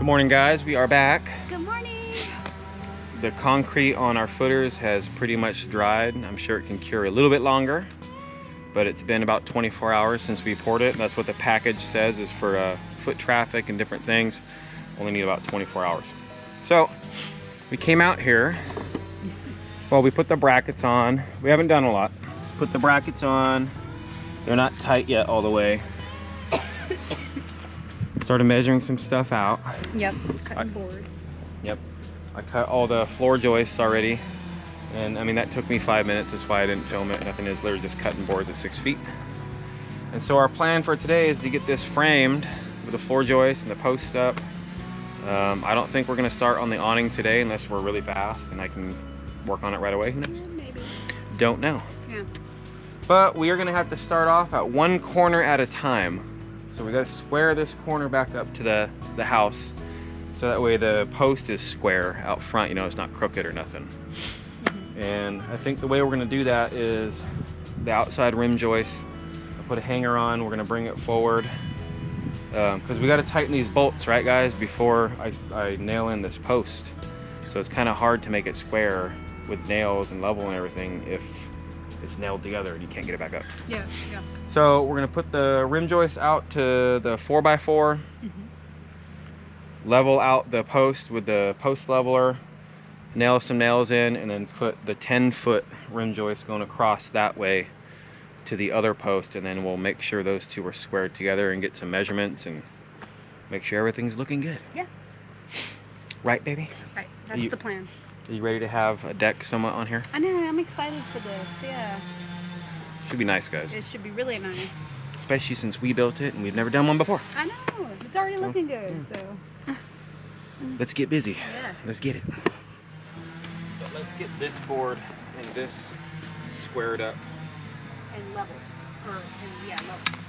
Good morning, guys. We are back. Good morning. The concrete on our footers has pretty much dried. I'm sure it can cure a little bit longer, but it's been about 24 hours since we poured it. That's what the package says is for foot traffic and different things. Only need about 24 hours. So we came out here. Well, we put the brackets on. We haven't done a lot. Put the brackets on. They're not tight yet all the way. Started measuring some stuff out. Yep, cutting boards. Yep, I cut all the floor joists already, and I mean that took me 5 minutes. That's why I didn't film it. Nothing, is literally just cutting boards at 6 feet. And so our plan for today is to get this framed with the floor joists and the posts up. I don't think we're gonna start on the awning today unless we're really fast and I can work on it right away. Who knows? Maybe. Don't know. Yeah. But we are gonna have to start off at one corner at a time. So we gotta square this corner back up to the house, so that way the post is square out front, you know, it's not crooked or nothing. And I think the way we're gonna do that is the outside rim joist. I put a hanger on, we're gonna bring it forward, because we gotta tighten these bolts, right guys, before I nail in this post. So it's kind of hard to make it square with nails and level and everything if it's nailed together and you can't get it back up. Yeah, yeah. So we're gonna put the rim joist out to the 4x4, level out the post with the post leveler, nail some nails in, and then put the 10-foot rim joist going across that way to the other post, and then we'll make sure those two are squared together and get some measurements and make sure everything's looking good. Yeah. Right, baby? Right, that's the plan. Are you ready to have a deck somewhat on here? I know, I'm excited for this, yeah. Should be nice, guys. It should be really nice. Especially since we built it and we've never done one before. I know, it's already looking good, so. Let's get busy. Yes. Let's get it. So let's get this board and this squared up. And level, yeah, level.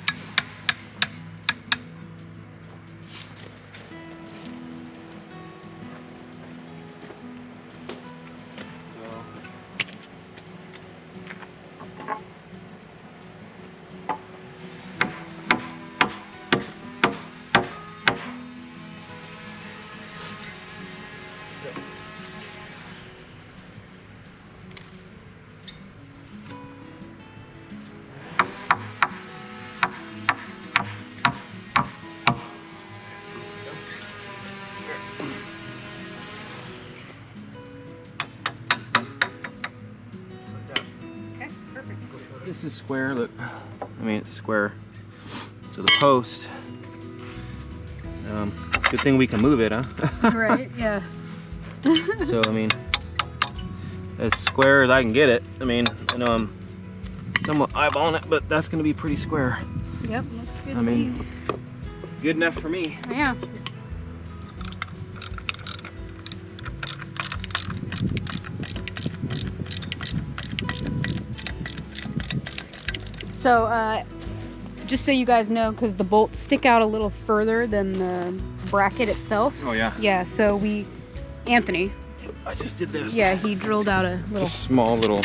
This is square, look. I mean, it's square. So the post, good thing we can move it, huh? Right, yeah. So, I mean, as square as I can get it. I mean, I know I'm somewhat eyeballing it, but that's gonna be pretty square. Yep, looks good. I mean, good enough for me. Yeah. So, just so you guys know, because the bolts stick out a little further than the bracket itself. Oh yeah. Yeah, so Anthony. I just did this. Yeah, he drilled out a little just small little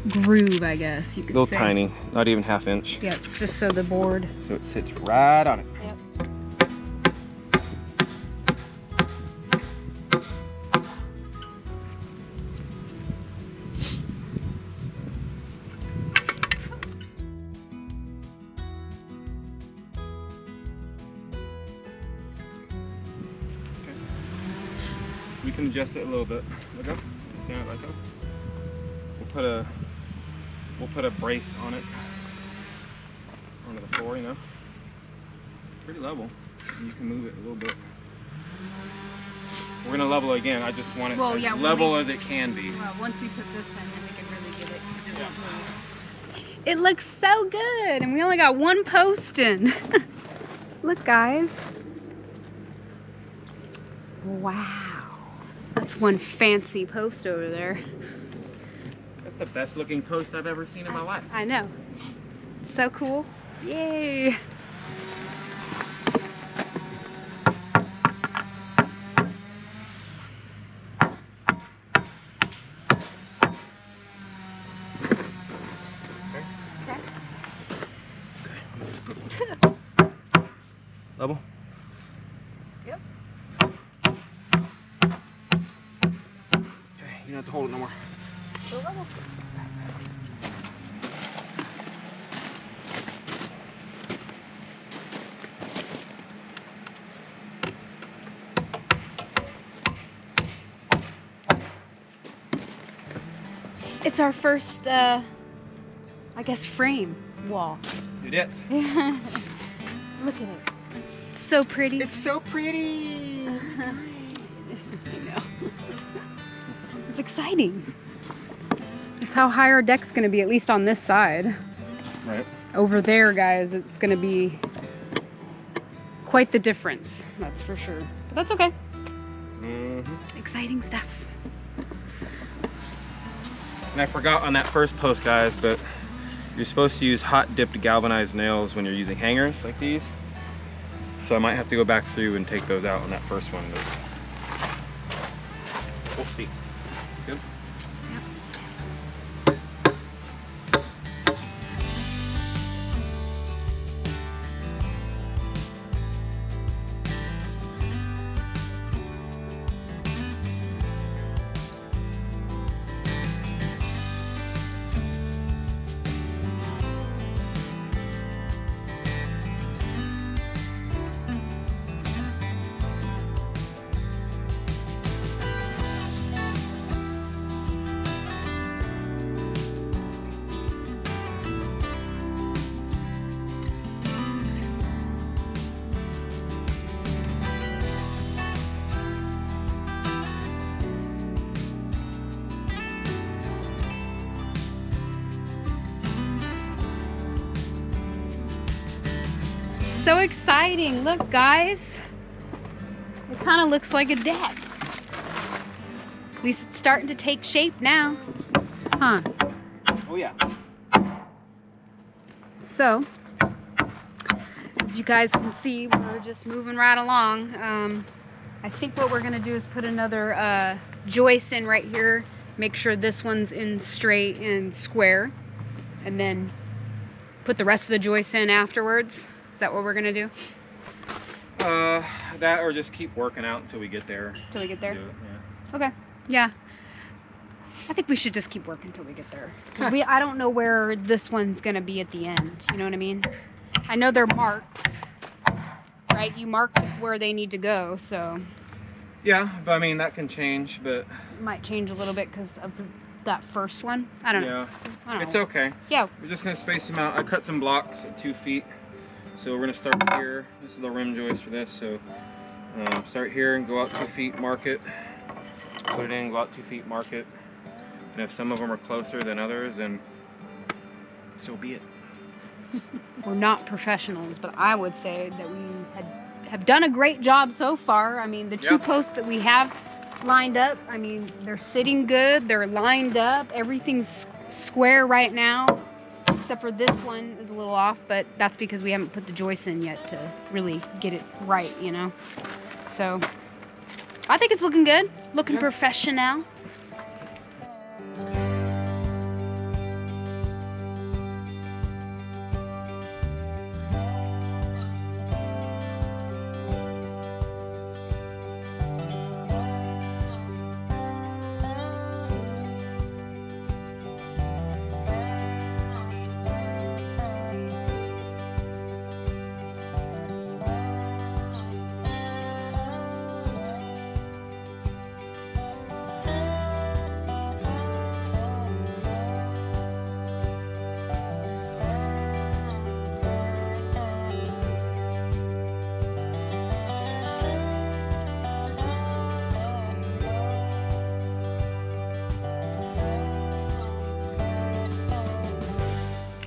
groove, I guess you could little say. tiny, not even ½ inch. Yeah, just so the board. So it sits right on it. Yep. We can adjust it a little bit. Look up. See how it lights up? We'll put a brace on it onto the floor, you know. Pretty level. You can move it a little bit. We're gonna level it again. I just want it as level as it can be. Well, once we put this in, then we can really get it, because it won't move. It looks so good, and we only got one post in. Look, guys. Wow. That's one fancy post over there. That's the best looking post I've ever seen in my life. I know. So cool. Yay. Level? Yep. don't have to hold it no more. It's our first, I guess, frame wall. It is. Look at it. It's so pretty. It's so pretty. I know. It's exciting. It's how high our deck's gonna be, at least on this side. Right. Over there, guys, it's gonna be quite the difference. That's for sure. But that's okay. Mm-hmm. Exciting stuff. And I forgot on that first post, guys, but you're supposed to use hot dipped galvanized nails when you're using hangers like these. So I might have to go back through and take those out on that first one. But we'll see. Good? So exciting. Look, guys. It kind of looks like a deck. At least it's starting to take shape now. Huh? Oh yeah. So, as you guys can see, we're just moving right along. I think what we're gonna do is put another joist in right here. Make sure this one's in straight and square. And then put the rest of the joists in afterwards. Is that what we're gonna do? That or just keep working out until we get there. Till we get there? Do it, yeah. Okay. Yeah. I think we should just keep working until we get there. 'Cause I don't know where this one's gonna be at the end. You know what I mean? I know they're marked, right? You marked where they need to go, so Yeah, but I mean that can change, but it might change a little bit because of that first one. I don't know. yeah, I don't it's know. okay. Yeah. We're just gonna space them out. I cut some blocks at 2 feet, so we're gonna start here. This is the rim joist for this, so start here and go out 2 feet, mark it, put it in, go out 2 feet, mark it. And if some of them are closer than others, then so be it. We're not professionals, but I would say that we have done a great job so far. I mean, the two posts that we have lined up, I mean, they're sitting good, they're lined up, everything's square right now, except for this one is a little off, but that's because we haven't put the joists in yet to really get it right, you know? So, I think it's looking good, looking professional.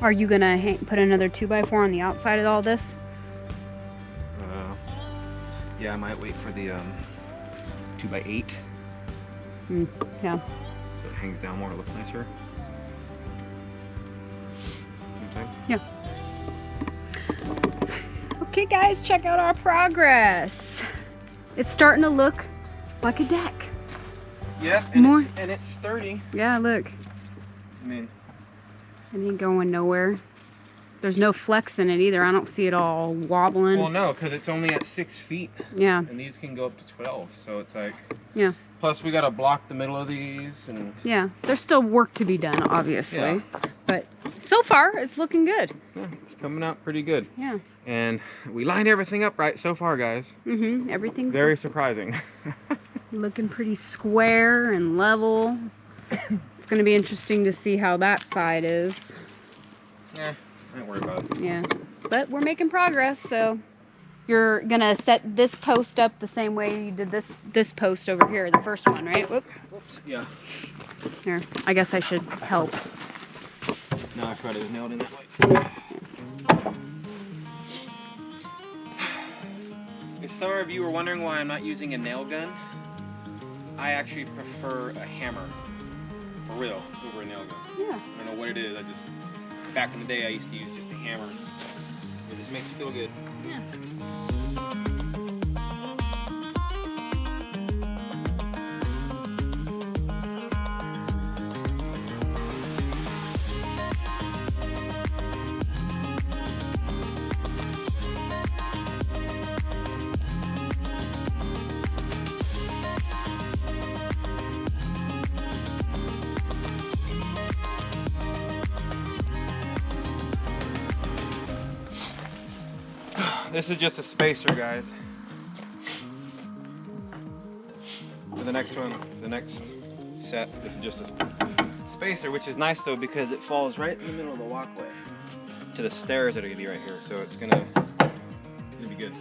Are you gonna put another 2x4 on the outside of all this? Yeah, I might wait for the 2x8. Yeah. So it hangs down more, it looks nicer. Yeah. Okay, guys, check out our progress. It's starting to look like a deck. Yeah, and it's sturdy. Yeah, look. I mean, It ain't going nowhere. There's no flex in it either. I don't see it all wobbling. Well, no, because it's only at 6 feet. Yeah. And these can go up to 12, so it's like... Yeah. Plus, we got to block the middle of these, and... Yeah, there's still work to be done, obviously. Yeah. But so far, it's looking good. Yeah, it's coming out pretty good. Yeah. And we lined everything up right so far, guys. Mm-hmm. Everything's very surprising. looking pretty square and level. It's going to be interesting to see how that side is. Yeah, don't worry about it. Yeah, but we're making progress, so you're going to set this post up the same way you did this post over here, the first one, right? Whoop. Whoops, yeah. Here, I guess I should help. No, I tried it was nailed in that way. If some of you were wondering why I'm not using a nail gun, I actually prefer a hammer, for real, over a nail gun. Yeah. I don't know what it is, back in the day I used to use just a hammer. It just makes you feel good. Yeah. This is just a spacer, guys. For the next one, the next set, this is just a spacer, which is nice though because it falls right in the middle of the walkway to the stairs that are gonna be right here. So it's gonna be good.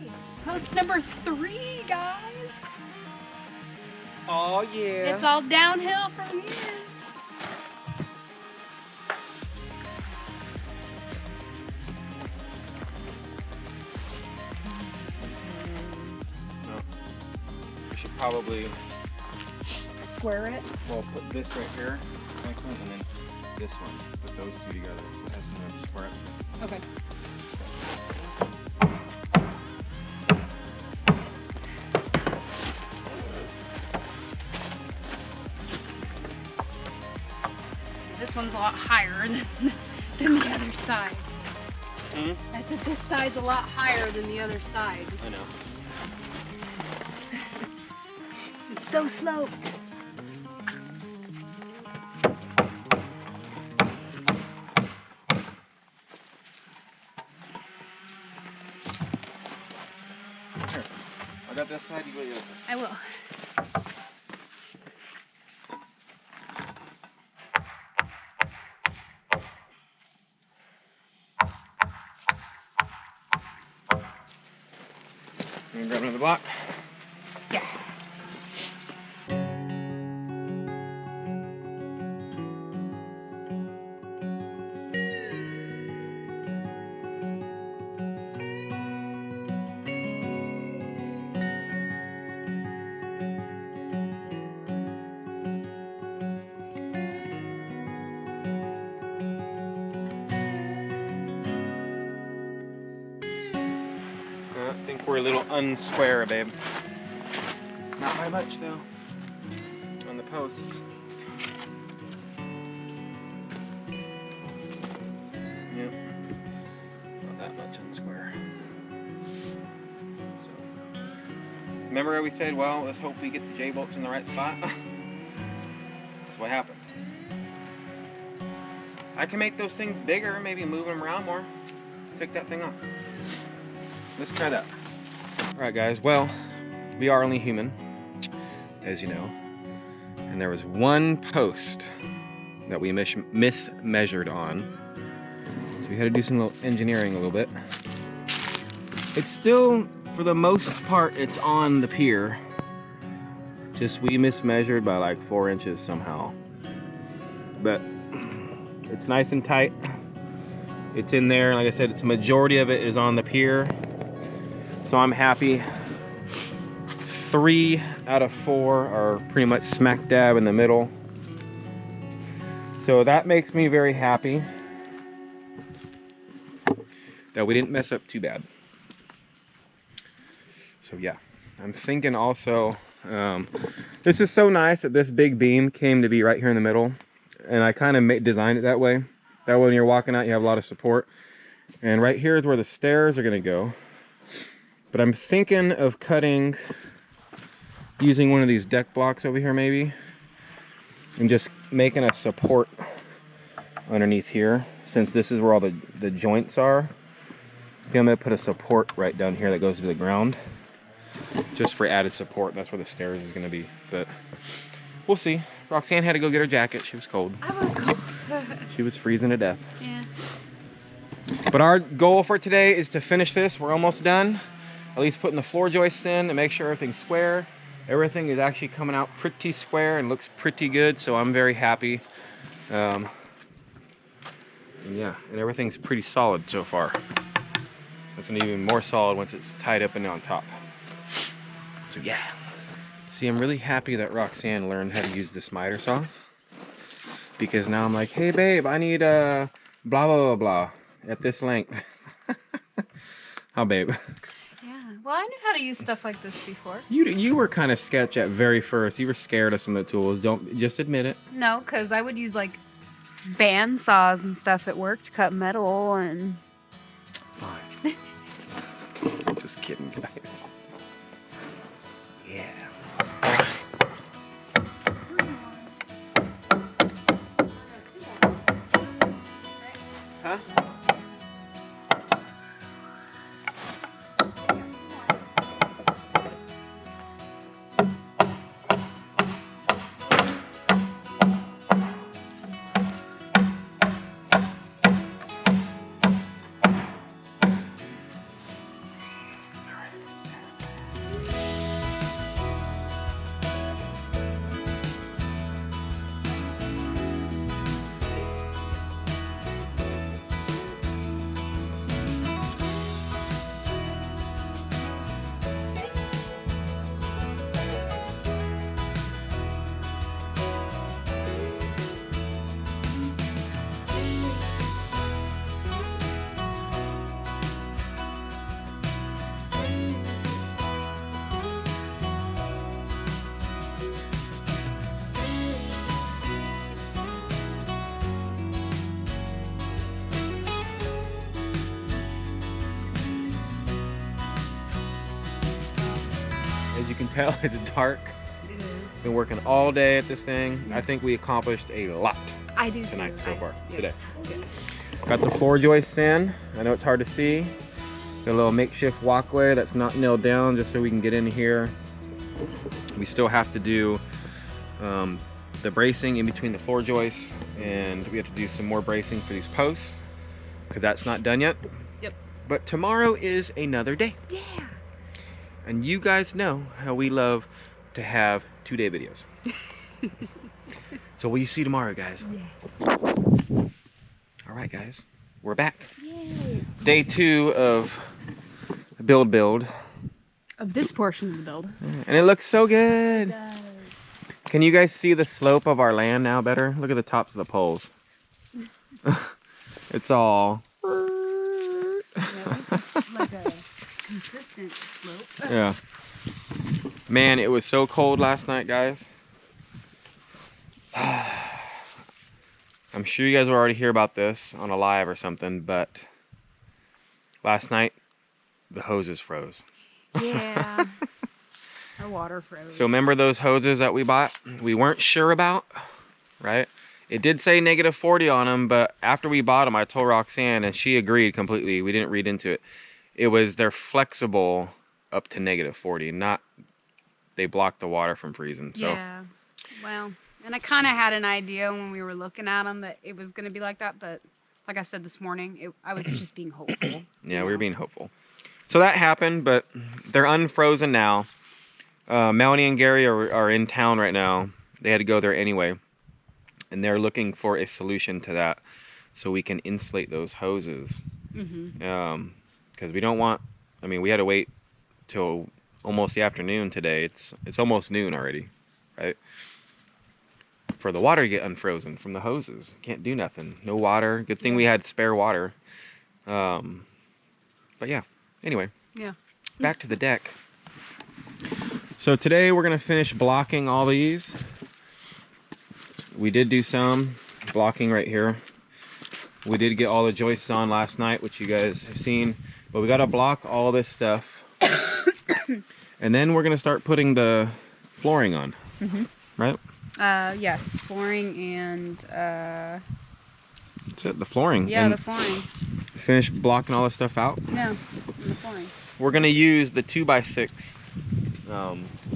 Post number 3, guys. Oh yeah. It's all downhill from here. Probably square it. Well, put this right here, next one, and then this one. Put those two together. So it has some square it. Okay. This one's a lot higher than the other side. Hmm? I said this side's a lot higher than the other side. I know. It's so sloped. Here, I got this side, you go the other side. I will. You can grab another block. Yeah. I think we're a little unsquare, babe. Not by much, though. On the posts. Yep. Not that much unsquare. So. Remember how we said, well, let's hope we get the J-bolts in the right spot? That's what happened. I can make those things bigger, maybe move them around more. Pick that thing up. Let's try that. Alright guys, well, we are only human, as you know. And there was one post that we mismeasured on. So we had to do some little engineering a little bit. It's still, for the most part, it's on the pier. Just we mismeasured by like 4 inches somehow. But it's nice and tight. It's in there, like I said, it's majority of it is on the pier. So I'm happy. 3 out of 4 are pretty much smack dab in the middle. So that makes me very happy that we didn't mess up too bad. So yeah, I'm thinking also, this is so nice that this big beam came to be right here in the middle. And I kind of designed it that way. That way when you're walking out, you have a lot of support. And right here is where the stairs are gonna go. But I'm thinking of using one of these deck blocks over here maybe, and just making a support underneath here, since this is where all the joints are. I think I'm gonna put a support right down here that goes to the ground, just for added support. That's where the stairs is gonna be, but we'll see. Roxanne had to go get her jacket. She was cold. I was cold. She was freezing to death. Yeah. But our goal for today is to finish this. We're almost done. At least putting the floor joists in and make sure everything's square. Everything is actually coming out pretty square and looks pretty good, so I'm very happy. And yeah, and everything's pretty solid so far. It's gonna be even more solid once it's tied up and on top. So yeah. See, I'm really happy that Roxanne learned how to use this miter saw, because now I'm like, hey babe, I need blah blah blah blah at this length. How, babe? Yeah. Well, I knew how to use stuff like this before. You were kind of sketch at very first. You were scared of some of the tools. Don't just admit it. No, because I would use like band saws and stuff at work to cut metal and. Fine. Just kidding, guys. Yeah. Huh? As you can tell, it's dark. It is. Been working all day at this thing. I think we accomplished a lot I do tonight too. so far, Yeah. today. Good. Got the floor joists in. I know it's hard to see. Got a little makeshift walkway that's not nailed down just so we can get in here. We still have to do the bracing in between the floor joists, and we have to do some more bracing for these posts because that's not done yet. Yep. But tomorrow is another day. Yeah. And you guys know how we love to have 2-day videos. So we'll see you tomorrow, guys. Yes. All right, guys, we're back. Yay. Day 2 of build. Of this portion of the build. And it looks so good. It does. Can you guys see the slope of our land now better? Look at the tops of the poles. It's all... Yeah, like a consistent slope. Yeah. Man, it was so cold last night, guys. I'm sure you guys will already hear about this on a live or something, but last night the hoses froze. Yeah. Our water froze. So remember those hoses that we bought? We weren't sure about, right? It did say -40 on them, but after we bought them, I told Roxanne, and she agreed completely. We didn't read into it. They're flexible up to -40, not they block the water from freezing. So. Yeah. Well, and I kind of had an idea when we were looking at them that it was going to be like that, but like I said this morning, I was just being hopeful. Yeah, we were being hopeful. So that happened, but they're unfrozen now. Melanie and Gary are in town right now. They had to go there anyway. And they're looking for a solution to that so we can insulate those hoses. Mm-hmm. Because we don't want, I mean, we had to wait till almost the afternoon today. It's almost noon already, right? For the water to get unfrozen from the hoses. Can't do nothing. No water. Good thing we had spare water. But yeah, anyway. Yeah. Back to the deck. So today we're going to finish blocking all these. We did do some blocking right here. We did get all the joists on last night, which you guys have seen, but we got to block all this stuff. And then we're going to start putting the flooring on, right? Yes, flooring and, That's it, the flooring. yeah, and the flooring. finish blocking all this stuff out. No, the flooring. We're going to use the 2x6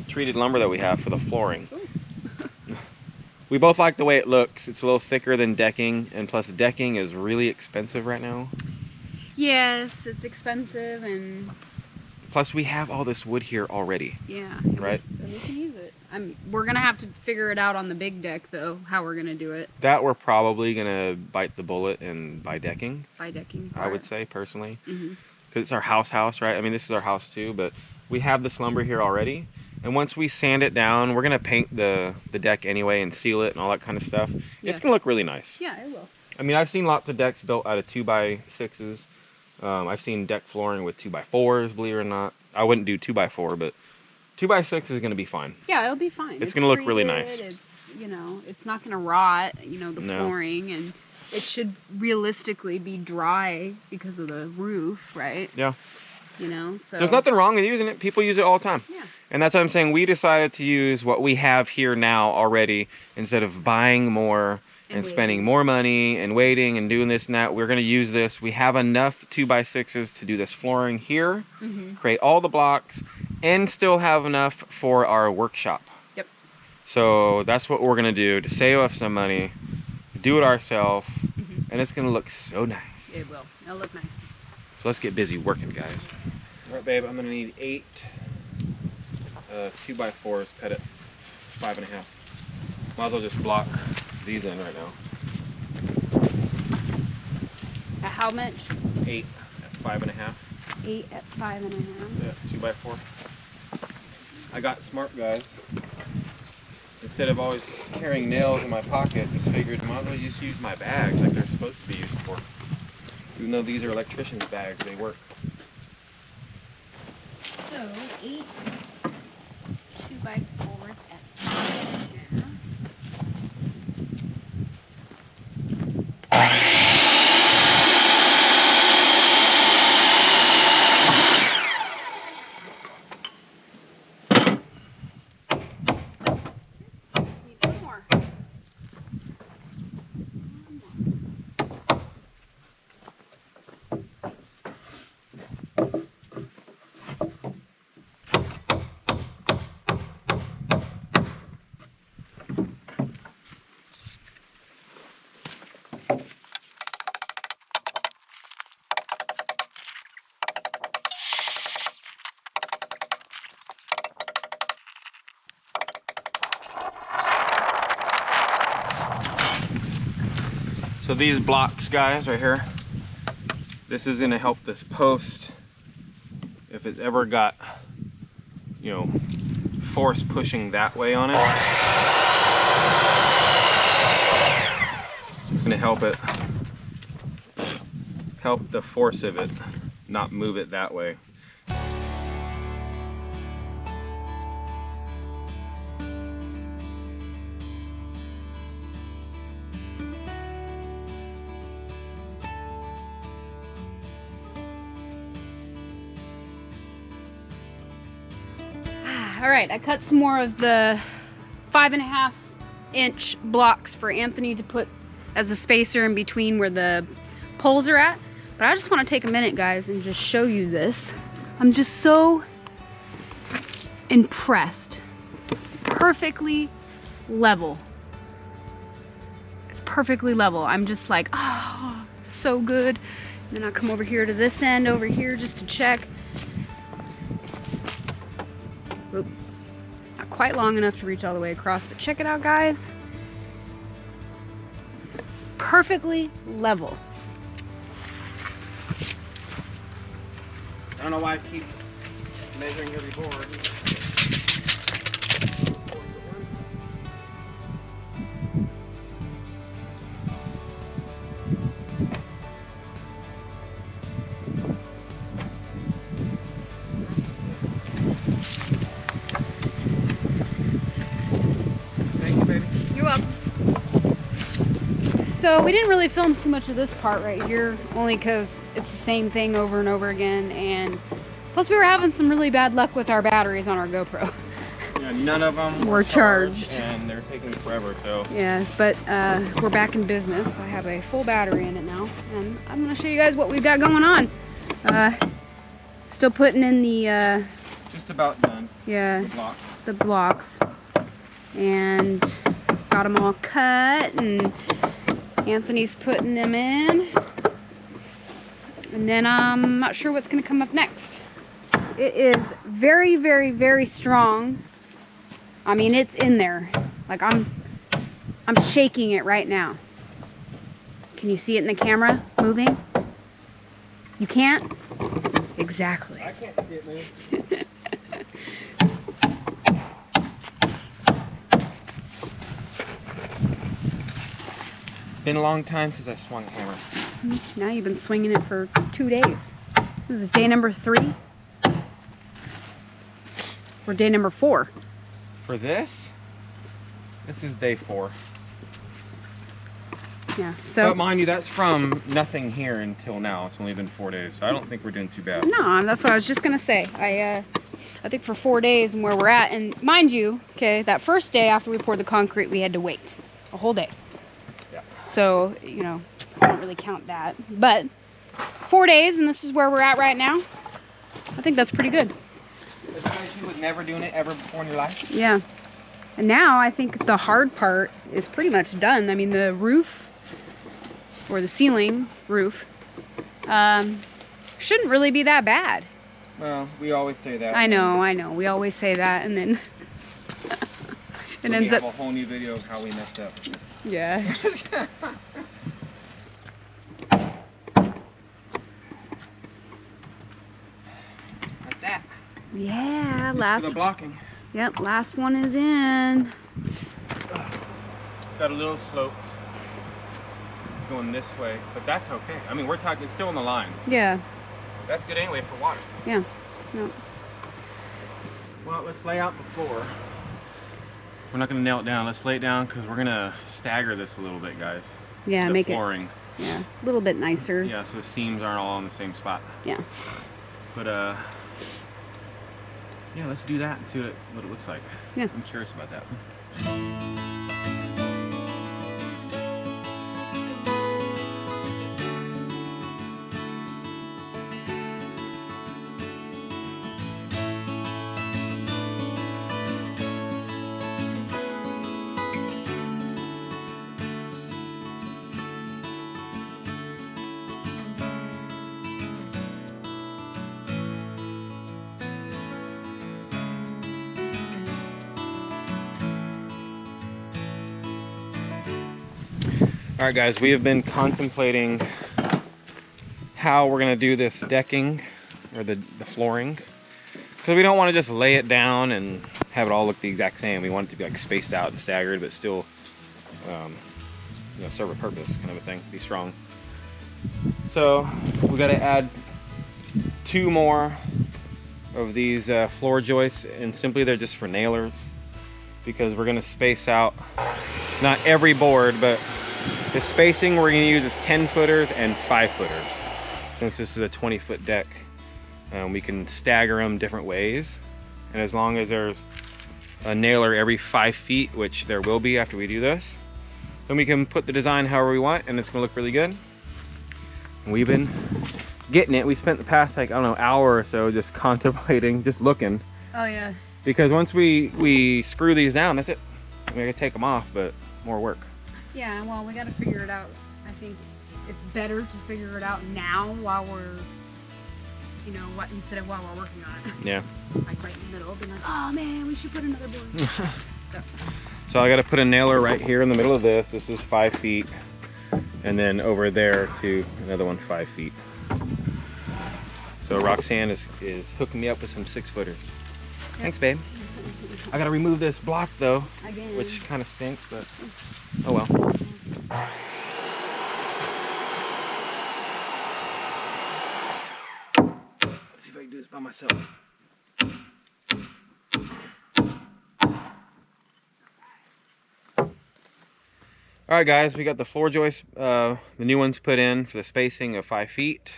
treated lumber that we have for the flooring. We both like the way it looks. It's a little thicker than decking, and plus decking is really expensive right now. Yes, it's expensive, and Plus we have all this wood here already. yeah, right? we can use it. We're gonna have to figure it out on the big deck though, how we're gonna do it. That we're probably gonna bite the bullet and buy decking. By decking. I would say personally, Mm-hmm. because it's our house, right? I mean, this is our house too, but we have this lumber here already. And once we sand it down, we're gonna paint the deck anyway and seal it and all that kind of stuff. Yeah. It's gonna look really nice. Yeah, it will. I mean, I've seen lots of decks built out of 2x6s. I've seen deck flooring with 2x4s, believe it or not. I wouldn't do 2x4, but 2x6 is gonna be fine. Yeah, it'll be fine. It's gonna look really treated, nice. It's, you know, it's not gonna rot, you know, the No. flooring, and it should realistically be dry because of the roof, right? Yeah. You know, so. There's nothing wrong with using it. People use it all the time. Yeah. And that's what I'm saying. We decided to use what we have here now already instead of buying more and spending more money and waiting and doing this and that. We're going to use this. We have enough 2x6s to do this flooring here, create all the blocks, and still have enough for our workshop. Yep. So that's what we're going to do to save us some money, do it ourselves, and it's going to look so nice. It will. It'll look nice. So let's get busy working, guys. All right, babe, I'm gonna need 8 2x4s cut at 5.5. Might as well just block these in right now. At how much? 8 at 5.5. 8 at 5.5. Yeah, 2x4. I got smart, guys. Instead of always carrying nails in my pocket, just figured might as well just use my bags like they're supposed to be used for. Even though these are electrician's bags, they work. So 8 2x4s at 5.5. Need one more. So these blocks, guys, right here, this is gonna help this post if it's ever got, you know, force pushing that way on it. It's gonna help the force of it not move it that way. All right, I cut some more of the 5.5-inch blocks for Anthony to put as a spacer in between where the poles are at. But I just want to take a minute, guys, and just show you this. I'm just so impressed. It's perfectly level. It's perfectly level. I'm just like, oh, so good. And then I'll come over here to this end over here just to check. Oop. Not quite long enough to reach all the way across, but check it out, guys. Perfectly level. I don't know why I keep measuring every board. So we didn't really film too much of this part right here, only because it's the same thing over and over again, and plus we were having some really bad luck with our batteries on our GoPro. Yeah, none of them were charged, and they're taking forever. So yeah, but we're back in business. I have a full battery in it now, and I'm gonna show you guys what we've got going on. Still putting in the just about done. Yeah, the blocks. the blocks, and got them all cut, and Anthony's putting them in, and then I'm not sure what's gonna come up next. It is very, very, very strong. I mean, it's in there. Like I'm shaking it right now. Can you see it in the camera moving? You can't? Exactly. I can't see it move. Been a long time since I swung a hammer. Now you've been swinging it for 2 days. This is day number 3. Or day number 4. For this is day 4. Yeah. So. But mind you, that's from nothing here until now. It's only been 4 days, so I don't think we're doing too bad. No, that's what I was just gonna say. I think for 4 days and where we're at, and mind you, okay, that first day after we poured the concrete, we had to wait a whole day. Yeah. So you know, I don't really count that. But 4 days, and this is where we're at right now. I think that's pretty good. It's like you was never doing it ever before in your life. Yeah. And now I think the hard part is pretty much done. I mean, the roof, or the ceiling roof, shouldn't really be that bad. Well, we always say that. I know. We always say that, and then it ends up. We have a whole new video of how we messed up. Yeah. That's that. Yeah, For last. the blocking. Yep, last one is in. Got a little slope going this way, but that's okay. I mean, we're talking, it's still on the line. Yeah. That's good anyway for water. Yeah. No. Well, let's lay out the floor. We're not going to nail it down. Let's lay it down because we're going to stagger this a little bit, guys. Yeah, the make flooring. it. Yeah, a little bit nicer. Yeah, so the seams aren't all in the same spot. Yeah. But yeah, let's do that and see what it looks like. Yeah. I'm curious about that. All right, guys, we have been contemplating how we're gonna do this decking or the flooring, because we don't want to just lay it down and have it all look the exact same. We want it to be like spaced out and staggered, but still, you know, serve a purpose, kind of a thing, be strong. So we got to add 2 more of these floor joists, and simply they're just for nailers, because we're gonna space out not every board, but the spacing we're going to use is 10 footers and 5 footers. Since this is a 20-foot deck, we can stagger them different ways. And as long as there's a nailer every 5 feet, which there will be after we do this, then we can put the design however we want, and it's going to look really good. And we've been getting it. We spent the past, like, I don't know, hour or so just contemplating, just looking. Oh, yeah. Because once we screw these down, that's it. We're going to take them off, but more work. Yeah, well, we got to figure it out. I think it's better to figure it out now while we're, you know, instead of while we're working on it. Yeah. Like right in the middle, being like, oh man, we should put another board. So I got to put a nailer right here in the middle of this. This is 5 feet. And then over there to another one 5 feet. So Roxanne is hooking me up with some 6-footers. Yep. Thanks, babe. I got to remove this block though, again, which kind of stinks, but oh well. Let's see if I can do this by myself. All right, guys, we got the floor joists, the new ones put in for the spacing of 5 feet.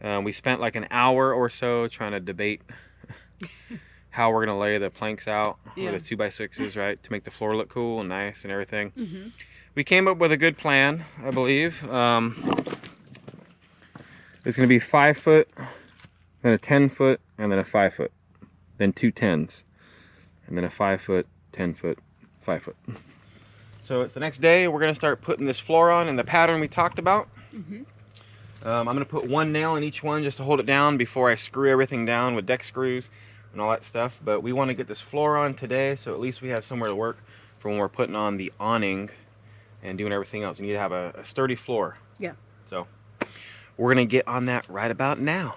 We spent like an hour or so trying to debate how we're gonna lay the planks out, or the 2x6s, right, to make the floor look cool and nice and everything. We came up with a good plan, I believe. It's gonna be 5 foot, then a 10 foot, and then a 5 foot, then 2 10s, and then a 5 foot, 10 foot, 5 foot. So it's the next day. We're gonna start putting this floor on in the pattern we talked about. I'm gonna put 1 nail in each one just to hold it down before I screw everything down with deck screws and all that stuff. But we want to get this floor on today, so at least we have somewhere to work for when we're putting on the awning and doing everything else. You need to have a sturdy floor. Yeah. So we're gonna get on that right about now.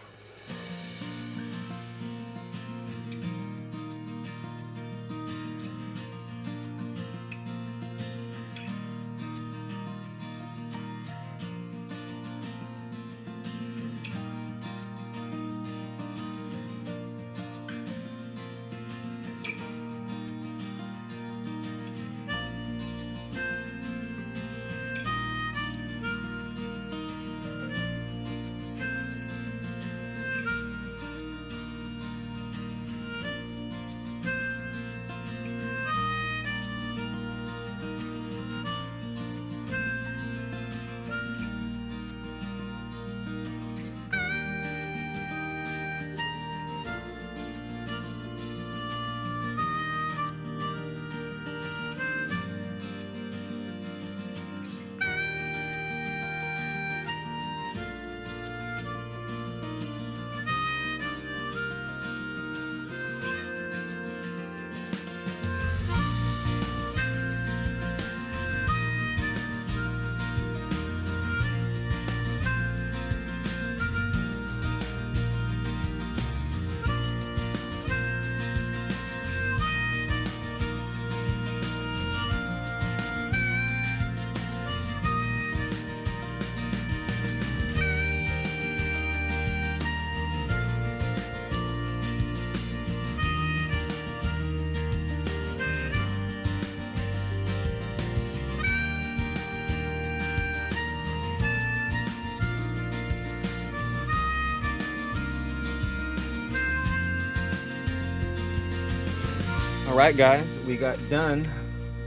All right, guys, we got done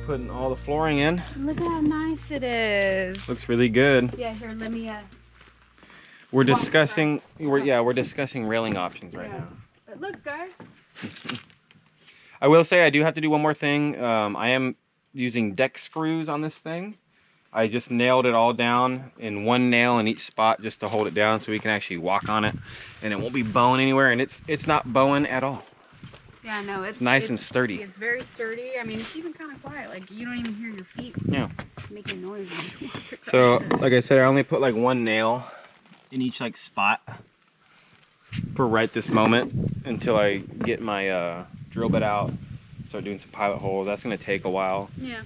putting all the flooring in. Look how nice it is. Looks really good. Yeah, here, let me we're discussing we're discussing railing options right now. But look, guys. I will say I do have to do one more thing. I am using deck screws on this thing. I just nailed it all down in 1 nail in each spot just to hold it down so we can actually walk on it and it won't be bowing anywhere, and it's not bowing at all. Yeah, no, it's nice and sturdy. It's very sturdy. I mean, it's even kind of quiet. Like, you don't even hear your feet making noise. So, like I said, I only put like 1 nail in each like spot for right this moment until I get my drill bit out, start doing some pilot holes. That's going to take a while. Yeah.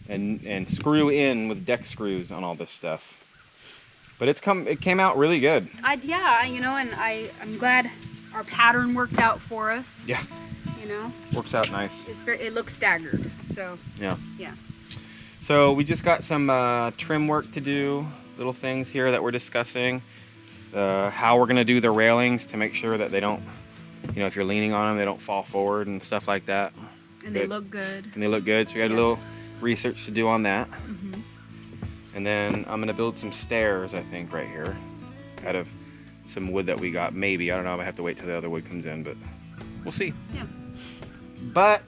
And screw in with deck screws on all this stuff. But it came out really good. You know, and I'm glad our pattern worked out for us. Yeah. You know. Works out nice. It's great. It looks staggered. So. Yeah. Yeah. So we just got some trim work to do, little things here that we're discussing. How we're gonna do the railings to make sure that they don't, you know, if you're leaning on them, they don't fall forward and stuff like that. And they look good. And they look good. So we had a little research to do on that. And then I'm gonna build some stairs, I think, right here, out of some wood that we got. Maybe, I don't know. I have to wait till the other wood comes in, but we'll see. Yeah. But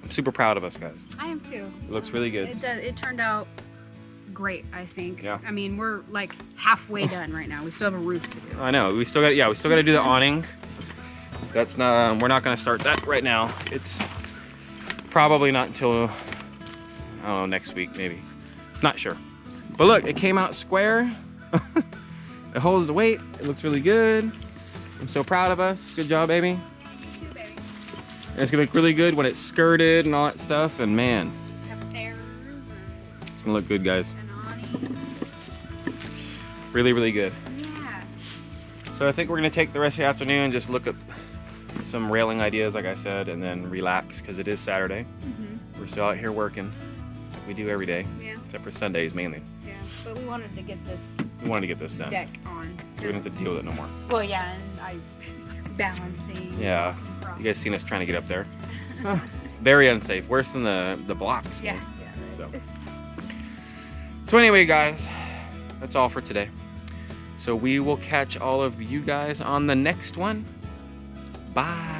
I'm super proud of us, guys. I am too. It looks really good. It does. It turned out great, I think. Yeah. I mean, we're like halfway done right now. We still have a roof to do. I know. We still got to do the awning. That's not. We're not gonna start that right now. It's probably not until, I don't know, next week maybe. It's not sure. But look, it came out square. It holds the weight. It looks really good. I'm so proud of us. Good job, baby. You too, baby. And it's gonna look really good when it's skirted and all that stuff. And man, Have stairs. it's gonna look good, guys. And awning. Really, really good. Yeah. So I think we're gonna take the rest of the afternoon and just look at some railing ideas, like I said, and then relax because it is Saturday. We're still out here working. We do every day, Yeah. except for Sundays mainly. Yeah. But we wanted to get this We wanted to get this done. deck on. So we don't have to deal with it no more. Well, yeah, and I balancing. Yeah. You guys seen us trying to get up there. Very unsafe. Worse than the blocks. Yeah. Man. Yeah. Right. So anyway, guys, that's all for today. So we will catch all of you guys on the next one. Bye.